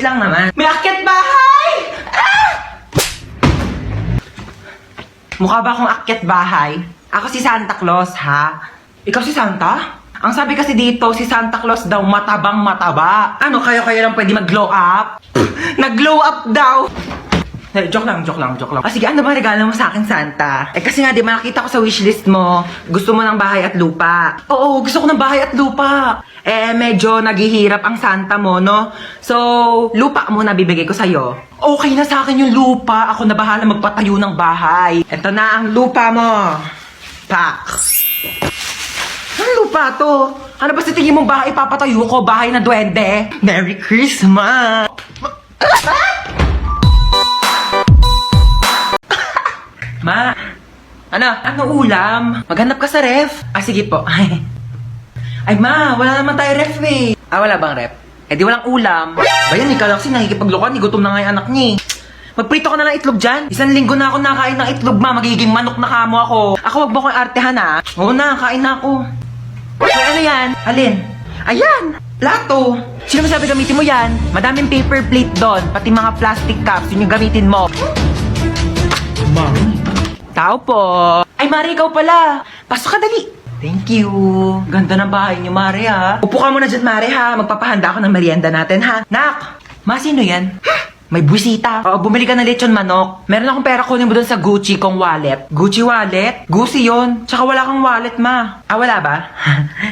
Wait lang naman. May akyat bahay! Ah! Mukha ba akong akyat bahay? Ako si Santa Claus, ha? Ikaw si Santa? Ang sabi kasi dito, si Santa Claus daw matabang mataba. Ano, kayo lang pwede mag-glow up? Nag-glow up daw! Joke lang. Sige, ano ba regalo mo sa akin, Santa? Kasi nga, di ba, nakita ko sa wishlist mo, gusto mo ng bahay at lupa. Oo, gusto ko ng bahay at lupa. Medyo naghihirap ang Santa mo, no? So, lupa muna bibigay ko sa'yo. Okay na sa akin yung lupa. Ako na bahala magpatayo ng bahay. Ito na ang lupa mo. Pak. Anong lupa to? Ano ba sa tingin mong bahay papatayo ko? Bahay na duwende? Merry Christmas! Ma, ano ulam? Maghanap ka sa ref? Sige po. Ay ma, wala naman tayo ref eh. Wala bang ref? Di walang ulam. Bayan, ikaw lang kasi nakikipaglukan, gutom na nga yung anak niya. Magprito ko na lang itlog dyan. 1 linggo na ako nakain ng itlog, ma. Magiging manok na kamo ako. Ako, wag mo akong artehan, ha? Oo na, kain na ako. Ay, ano yan? Alin? Ayan! Plato! Sino masabi gamitin mo yan? Madaming paper plate doon, pati mga plastic cups, yun yung gamitin mo. Mami. Tao po. Ay, Mari, ikaw pala. Pasok ka, dali. Thank you. Ganda ng bahay niyo, Mari, ha? Upo ka muna dyan, Mari, ha? Magpapahanda ako ng merienda natin, ha? Nak! Ma, sino yan? May buwisita. Oo, bumili ka ng lechon manok. Meron akong pera, kunin mo dun sa Gucci kong wallet. Gucci wallet? Gucci yun. Tsaka wala kang wallet, ma. Wala ba?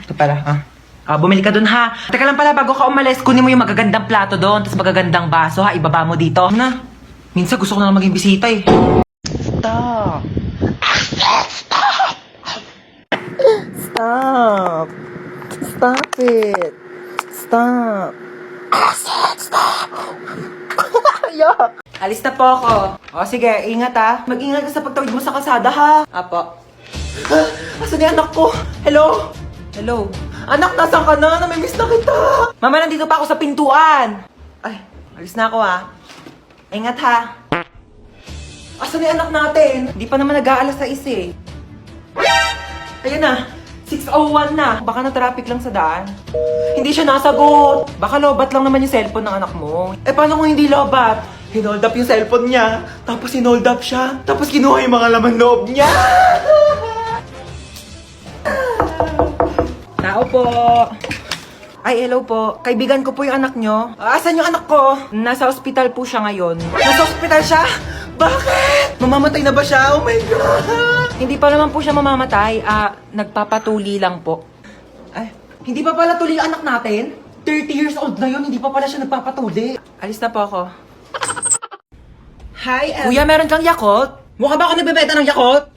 Ito pala, ha? Bumili ka dun, ha? Teka lang pala, bago ka umalis, kunin mo yung magagandang plato doon, tapos magagandang baso, ha? Ibaba mo dito. Na? Minsan gusto ko na lang maging bisita, eh. Stop. Stop. Stop it. Stop. Stop. Alis na po ako. Sige, ingat ha. Mag-ingat ka sa pagtawid mo sa kalsada ha. Apo. Asan yung anak ko? Hello? Hello? Anak, nasan ka na? Namimiss na kita. Mama, nandito pa ako sa pintuan. Ay, alis na ako ha. Ingat ha. Asan yung anak natin? Hindi pa naman nag-aalas sa eh. Ayan na. 6:01 na. Baka na-traffic lang sa daan. Hindi siya nasagot. Baka lobat lang naman yung cellphone ng anak mo. Paano kung hindi lobat? Hinold up yung cellphone niya. Tapos hinold up siya. Tapos kinuha yung mga laman loob niya. Tao po. Ay, hello po. Kaibigan ko po yung anak nyo. Asan yung anak ko? Nasa ospital po siya ngayon. Nasa ospital siya? Bakit? Mamamatay na ba siya? Oh my God! Hindi pa naman po siya mamamatay. Nagpapatuli lang po. Ay, hindi pa pala tuli ang anak natin? 30 years old na yun, hindi pa pala siya nagpapatuli. Alis na po ako. Hi, Kuya, meron kang Yakult? Mukha ba ako nagbebenta ng Yakult?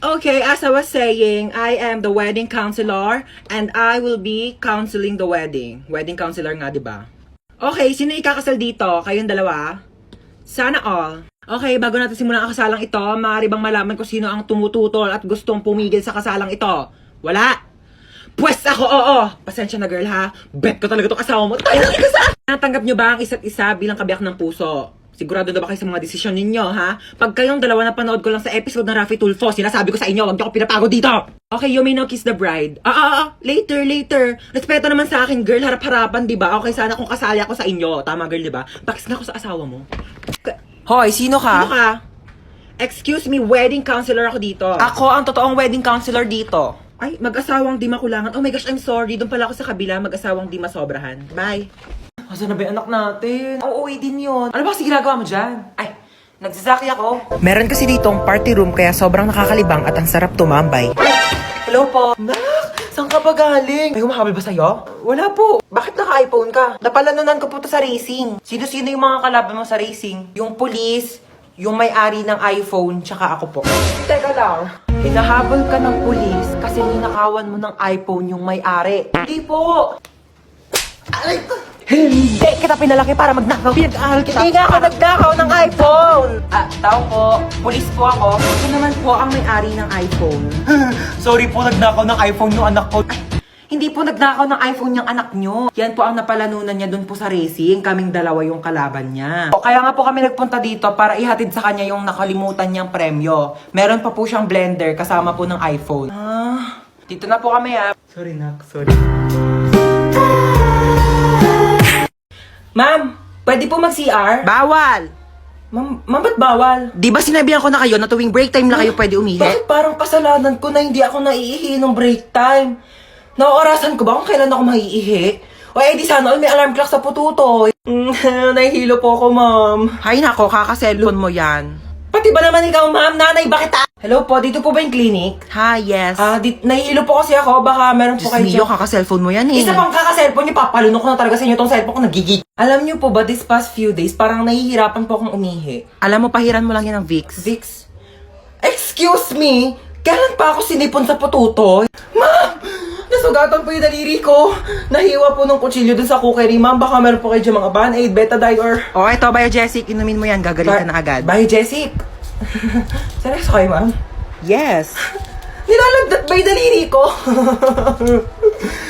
Okay, as I was saying, I am the wedding counselor and I will be counseling the wedding. Wedding counselor nga, di ba? Okay, sino ikakasal dito? Kayong dalawa? Sana all. Okay, bago natin simulan ang kasalang ito, maaari bang malaman kung sino ang tumututol at gustong pumigil sa kasalang ito? Wala? Pwes ako, oo! Pasensya na girl ha, bet ko talaga itong asawa mo. Tayo na ikasal! Natanggap nyo ba ang isa't isa bilang kabiyak ng puso? Sigurado na ba kayo sa mga desisyon ninyo, ha? Pag kayong dalawa na panood ko lang sa episode ng Raffy Tulfo, sinasabi ko sa inyo, wag niyo ako pinapagod dito! Okay, you may now kiss the bride. Later. Respeto naman sa akin, girl, harap-harapan, di ba? Okay, sana kung kasali ako sa inyo. Tama, girl, di ba? Pakis nga ako sa asawa mo. Hoy, sino ka? Sino ka? Excuse me, wedding counselor ako dito. Ako ang totoong wedding counselor dito. Ay, mag-asawang di makulangan. Oh my gosh, I'm sorry. Doon pala ako sa kabila, mag-asawang di masobrahan. Bye. Asan na ba yung anak natin? Uuwi din yun. Ano ba kasi ginagawa mo dyan? Ay, nagsasaki ako. Meron kasi ditong party room kaya sobrang nakakalibang at ang sarap tumambay. Hello po. Nak, saan ka ba galing? May humahabol ba sa'yo? Wala po. Bakit naka-iPhone ka? Napalanunan ko po to sa racing. Sino-sino yung mga kalaban mo sa racing? Yung police, yung may-ari ng iPhone, tsaka ako po. Teka lang. Hinahabol ka ng police kasi ninakawan mo ng iPhone yung may-ari. Hindi po. Aray ko. Hindi kita pinalaki para magnakaw. Pinag-aaral kita. Hindi nga ako nagnakaw ng iPhone. Tao po. Police po ako. Ito naman po ang may-ari ng iPhone. Sorry po, nagnakaw ng iPhone yung anak ko. Ay, hindi po nagnakaw ng iPhone yung anak nyo. Yan po ang napalanunan niya dun po sa racing. Kaming dalawa yung kalaban niya. Kaya nga po kami nagpunta dito para ihatid sa kanya yung nakalimutan niyang premyo. Meron pa po siyang blender kasama po ng iPhone. Dito na po kami Sorry nak, sorry. Ma'am, pwede po mag-CR? Bawal! Ma'am, ba't bawal? Di ba sinabihan ko na kayo na tuwing break time na kayo pwede umihi? Bakit parang kasalanan ko na hindi ako naiihi ng break time? Naorasan ko ba kung kailan ako maiihi? O di sana all may alarm clock sa pututoy. Nahihilo po ako, ma'am. Hay nako, kaka-cellphone mo yan. Pati ba naman ikaw, ma'am? Nanay, bakit Hello po, dito po ba yung clinic? Ha, yes. Nahihilo po kasi ako. Baka meron po Diyos kayo mio, dyan. kaka-cellphone mo yan eh. Isa pang kaka-cellphone niyo, papalunok ko na talaga sa inyo tong cellphone ko, nagigig. Alam niyo po ba, this past few days, parang nahihirapan po akong umihi. Alam mo, pahiran mo lang yan ng Vicks. Vicks? Excuse me? Kailan pa ako sinipon sa pututoy? Ma'am! Nasugatan po yung daliri ko. Nahiwa po ng kutsilyo dun sa cookery, ma'am. Baka meron po kayo dyan mga Band-Aid, Betadine, or... O, eto, Biogesic, inumin mo yan, gagaling ka na agad. Bye, Jessic. Seryoso kayo, ma'am? Yes. Nilalagdat ba yung daliri ko?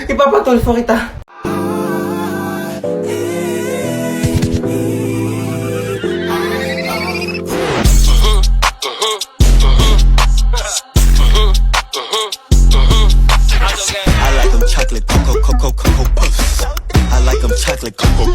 Ipapatulfo kita. I like them chocolate cocoa puffs. I like them chocolate cocoa.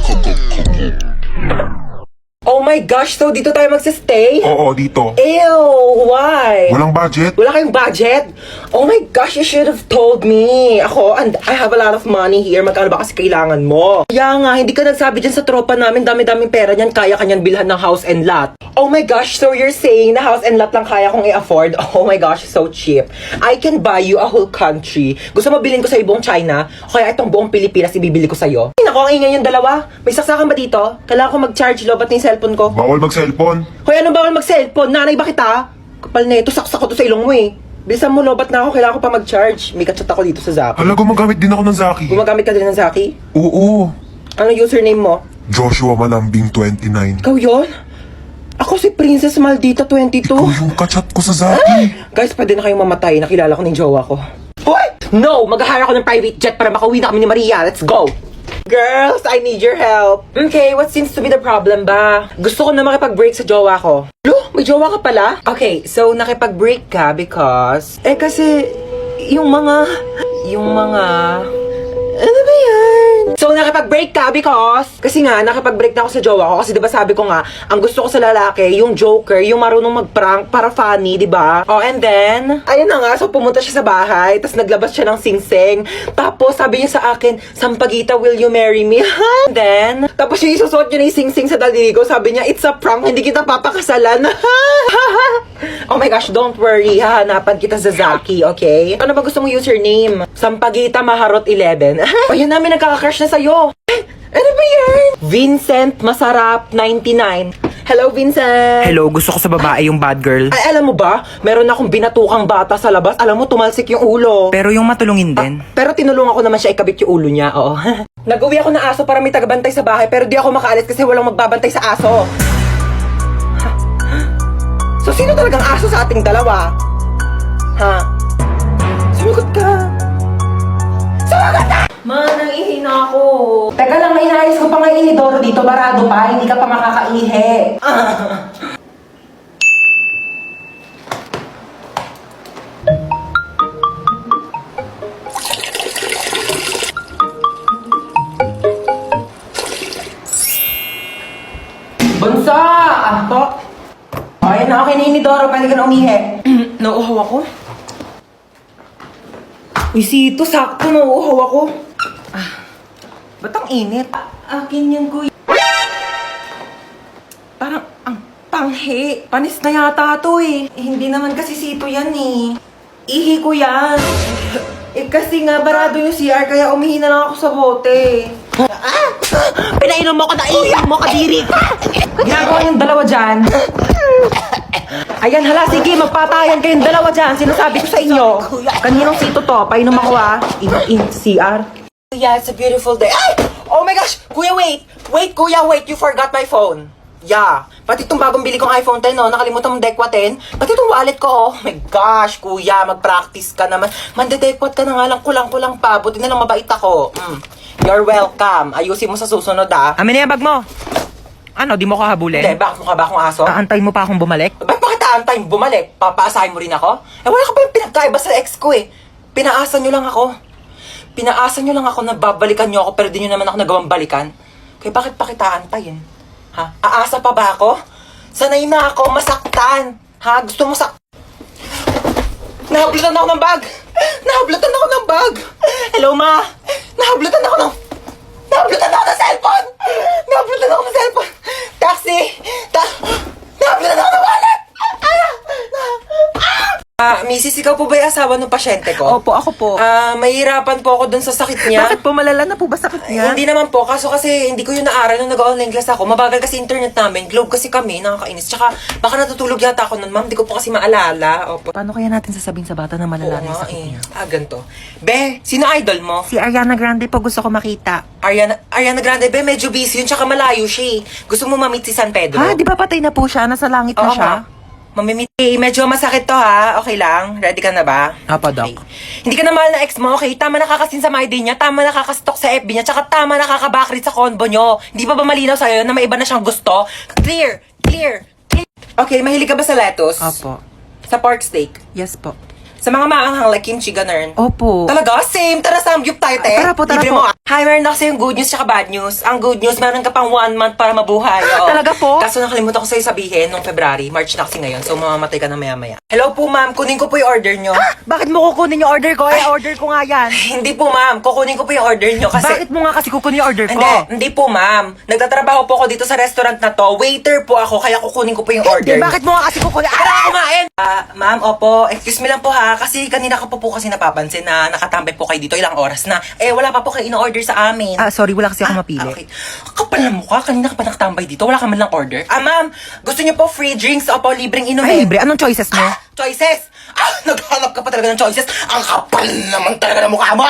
Oh my gosh, so dito tayo magsistay? Oo, dito. Ew, why? Walang budget? Wala kayong budget? Oh my gosh, you should have told me. Ako, and I have a lot of money here. Magkano ba kasi kailangan mo? Kaya nga, hindi ka nagsabi dyan sa tropa namin. Dami-daming pera niyan. Kaya kanyan bilhan ng house and lot. Oh my gosh, so you're saying na house and lot lang kaya kong i-afford? Oh my gosh, so cheap. I can buy you a whole country. Gusto mo bilhin ko sa buong China? O kaya itong buong Pilipinas ibibili ko sa'yo? Ay, naku, ang ingay yung dalawa. May saksakan ba dito? Kailangan ko mag-charge lobat ng cellphone ko. Bawal mag-cellphone. Hoy, ano bawal mag-cellphone? Nanay, bakit Kapal na ito, saksak ko to sa ilong mo eh. Bilisan mo, lobat na ako, kailangan ko pa mag-charge. May kachat ako dito sa Zaki. Hala, gumagamit din ako ng Zaki. Gumagamit ka din ng Zaki? Oo. Ano username mo? Joshua Malambing 29. Ikaw yun? Ako si Princess Maldita 22. Ikaw yung kachat ko sa Zaki. Guys, pwede na kayong mamatay. Nakilala ko ng jowa ko. Hoy! No! Mag-hire ako ng private jet para makauwi na kami ni Maria. Let's go! Girls, I need your help. Okay, what seems to be the problem ba? Gusto ko na makipag-break sa jowa ko. Lo, may jowa ka pala? Okay, so nakipag-break ka because... kasi, yung mga... Ano ba yan? So, nakipag-break ka because... Kasi nga, nakipag-break na ako sa jowa ko. Kasi diba sabi ko nga, ang gusto ko sa lalaki, yung joker, yung marunong mag-prank para funny, diba? Oh, and then, ayun na nga, so pumunta siya sa bahay, tapos naglabas siya ng sing-sing. Tapos, sabi niya sa akin, Sampaguita, will you marry me? And then, tapos yung isusuot niya na yung sing-sing sa daliri ko, sabi niya, it's a prank, hindi kita papakasalan. Oh my gosh, don't worry, hahanapan kita sa Zaki, okay? Ano ba gusto mong username? Sampaguita Maharot 11. Ayan namin nagkaka-crush na sa'yo. Ano ba yan? Vincent Masarap 99. Hello, Vincent. Hello, gusto ko sa babae yung bad girl. Ay, alam mo ba? Meron akong binatukang bata sa labas. Alam mo, tumalsik yung ulo. Pero yung matulungin din. Pero tinulungan ko naman siya ikabit yung ulo niya, oo. Nag-uwi ako ng aso para may tagabantay sa bahay, pero di ako makaalis kasi walang magbabantay sa aso. So, sino talagang aso sa ating dalawa? Ha? Sumagot ka. Sumagot ka! Man, nangihi na ako. Teka lang, inayos ko pa nga inidoro dito. Barado pa, hindi ka pa makakaihi. Bunso! Po? Ayun na, okay na inidoro. Pwede ka na umihi. Nauuhaw ako. Uy, Sito, sakto, nauuhaw ako. Ba't ang init? Akin yan, kuya. Parang, ang panghi. Panis na yata to eh. Hindi naman kasi Sito yan eh. Ihi ko yan. Kasi nga, barado yung CR, kaya umihi na lang ako sa bote. Pinainom mo ko na ihi mo, kadiri! Ginagawa yung dalawa dyan. Ayan, hala, sige, magpatayan kayong dalawa dyan. Sinasabi ko sa inyo. Kaninong Sito to? Painom ako in CR. Yeah, it's a beautiful day. Ay! Oh my gosh! Kuya, wait! Wait, kuya, wait! You forgot my phone. Yeah. Pati itong bagong bili kong iPhone 10, no? Nakalimutan mong dekwat 10. Pati itong wallet ko, oh. My gosh, kuya, mag-practice ka naman. Mandedekwat ka na nga lang, kulang-kulang pa. Buti na lang mabait ako. You're welcome. Ayusin mo sa susunod, ah. Amin na yung bag mo. Ano, di mo ko habulin? Hindi, bakit mo ka ba akong aso? Aantayin mo pa akong bumalik? Ba't bakit aantayin bumalik? Papaasahin mo rin ako? Wala ka pa yung pinagkaiba sa ex ko eh. Pinaasa nyo lang ako. Pinaasa nyo lang ako na babalikan nyo ako pero di nyo naman ako nagawang balikan. Kaya bakit pa kita antayin? Ha? Aasa pa ba ako? Sanay na ako masaktan. Ha? Gusto mo Nahablutan ako ng bag! Nahablutan ako ng bag! Hello, ma! Nahablutan ako ng cellphone! Nahablutan ako ng cellphone! Taxi! Nahablutan ako ng wallet! Mrs. Ikaw po ba yung asawa ng pasyente ko? Opo, ako po. Mahirapan po ako dun sa sakit niya. Bakit po malala na po ba sakit niya? Hindi naman po, kaso kasi hindi ko yun naaral nung nag-online class ako. Mabagal kasi internet namin, globe kasi kami, nakakainis. Tsaka baka natutulog yata ako nun, ma'am, di ko po kasi maalala. Opo. Paano kaya natin sasabihin sa bata na malala na yung Oo nga sakit eh. niya? Ganito. Be, sino idol mo? Si Ariana Grande po gusto ko makita. Ariana Grande, be, medyo busy yun, tsaka malayo siya eh. Gusto mo ma-meet si San Pedro? Ha? Di ba patay na po siya? Nasa langit na Oo siya? nga. Mamimit. Medyo masakit to ha. Okay lang? Ready ka na ba? Apo, Doc. Okay. Hindi ka na mahal na ex mo, okay? Tama nakakasin sa my day niya, tama nakakastalk sa FB niya, tsaka tama nakakabakrit sa convo niyo. Hindi pa ba malinaw sa'yo na may iba na siyang gusto? Clear! Okay, mahilig ka ba sa lettuce? Opo. Sa pork steak? Yes po. Sa mga maanghang like kimchi, ganun? Opo. Talaga? Same! Tara, samgyup tayo, te! Tara po, tara Libre po. mo. Hi, meron ako sa'yo good news tsaka bad news. Ang good news, meron ka pang 1 month para mabuhay. Oo. Talaga po? Kaso nakalimutan ko sa'yo sabihin nung February. March na kasi ngayon, so mamamatay ka na maya-maya. Hello po, ma'am. Kunin ko po yung order nyo. Bakit mo kukunin yung order ko? Order ko nga yan. Hindi po, ma'am. Kukunin ko po yung order nyo kasi... Bakit mo nga kasi kukunin yung order ko? Hindi po, ma'am. Nagtatrabaho po ako dito sa restaurant na to. Waiter po ako, kaya kukunin ko po yung order. Bakit mo nga kasi kukunin? Para ka kumain! Ma'am, opo. Excuse me lang po ha. Kasi kanina ko po kasi napapansin na nakatambay po kayo dito ilang oras na. Wala pa po kayo in-order sa amin. Sorry, wala kasi ako mapili. Okay. Kapal na mukha. Kanina ka pa nakatambay dito. Wala ka man lang order. Ma'am. Gusto niyo po free drinks? Opo, libreng inumin. Ay, libre. Anong choices mo? Choices! Naghanap ka pa talaga ng choices. Ang kapal naman talaga ng mukha mo.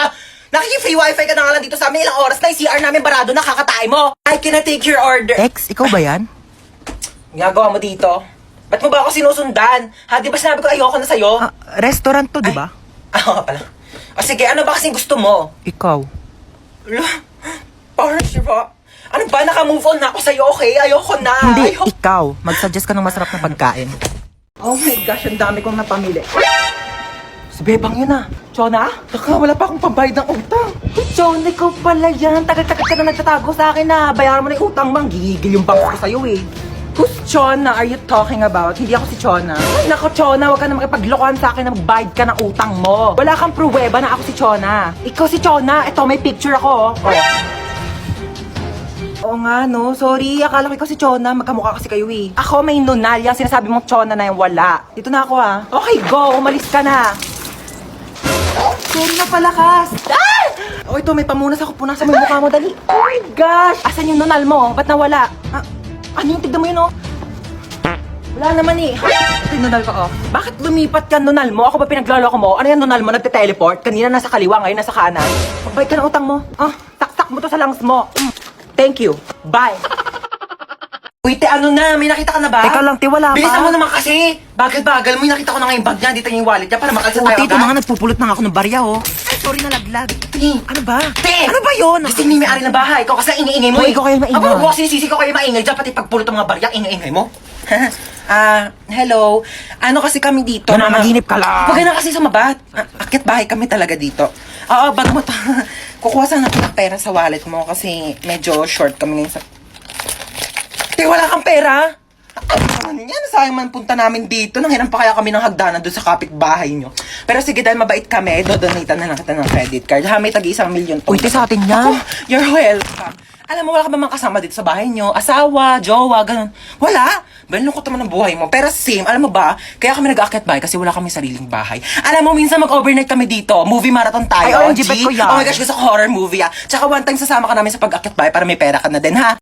Nakiki-free wifi ka na nga lang dito sa amin. Ilang oras na yung CR namin barado na kakatay mo. I cannot take your order. Ex, ikaw ba yan? Ginagawa mo dito? Ba't mo ba ako sinusundan? Ha, di ba sinabi ko ayoko na sa'yo? Restaurant to, di ba? Oo pala. O sige, ano ba kasing gusto mo? Ikaw. Parang siya. Ano ba? Naka-move on na ako sa'yo, okay? Ayoko na. Hindi, ikaw. Mag-suggest ka ng masarap na pagkain. Oh my gosh, ang dami kong napamili. Si Bebang yun ah. Chona? Taka, wala pa akong pambayad ng utang. John, ikaw pala yan. Tagal-tagal ka na nagtatago sa akin na bayaran mo na yung utang mo. Gigigil yung bangko ko sa'yo eh. Who's Chona are you talking about? Hindi ako si Chona. Ay, nako, Chona, huwag ka na makipaglokohan sa akin na magbayad ka ng utang mo. Wala kang pruweba na ako si Chona. Ikaw si Chona. Ito, may picture ako. Oh. Oo nga, no. Sorry, akala ko ikaw si Chona. Magkamukha kasi kayo eh. Ako may nunal. Yung sinasabi mong Chona na yung wala. Dito na ako ah. Okay, go. Umalis ka na. Sorry na palakas. Ah! Oh, ito, may pamunas ako. Punasan mo yung mukha mo, dali. Oh my gosh! Asan yung nunal mo? Ba't nawala? Ano yung tignan mo yun, oh? Wala naman eh. Ito yung nunal ko, oh. Bakit lumipat ka nunal mo? Ako ba pinagloloko mo? Ano yung nunal mo? Nagte-teleport? Kanina nasa kaliwa, ngayon nasa kanan. Magbayad ka ng utang mo. Taktak mo to sa lungs mo. Thank you. Bye. Uy, te, ano na? May nakita ka na ba? Teka lang, te, wala pa. Bilisan mo naman kasi. Bagal-bagal mo. Yung nakita ko na nga yung bag niya. Dito yung wallet niya para makalsa tayo Puti, ito agad. mga nagpupulot na ako ng barya, oh. Ay, sorry na laglag. Ano ba? Te! Ano ba yun? Gising ni may-ari ng bahay. Ikaw kasi ang ingay-ingay mo. Hoy, ikaw kayo maingay. Ako kasi sisi ko kayo maingay dyan. Pati pagpulot ng mga barya, ingay-ingay mo. Hello. Ano kasi kami dito? Nananaginip ka lang. Huwag ka na kasi sumabat. Akit bahay kami talaga dito. Oo, bag mo to. Kukuha sana ako ng pera sa wallet mo kasi medyo short kami ngayon sa... Te, wala kang pera? Ano yan? Sayang man punta namin dito. Nanghiram pa kaya kami ng hagdanan doon sa kapitbahay nyo. Pero sige, dahil mabait kami, dodonate na lang kita ng credit card. Ha, may tagi-1 million. Uy, te, sa atin yan. Ako, you're welcome. Alam mo, wala ka ba mga kasama dito sa bahay nyo? Asawa, jowa, ganun. Wala. Balungkot naman ang buhay mo. Pero same, alam mo ba, kaya kami nag-aakyat bahay kasi wala kami sariling bahay. Alam mo, minsan mag-overnight kami dito. Movie marathon tayo. Ay, OMG, bet ko yan. Oh my gosh, gusto ko horror movie ah. Tsaka one time sasama ka namin sa pag-aakyat bahay para may pera ka na din, ha?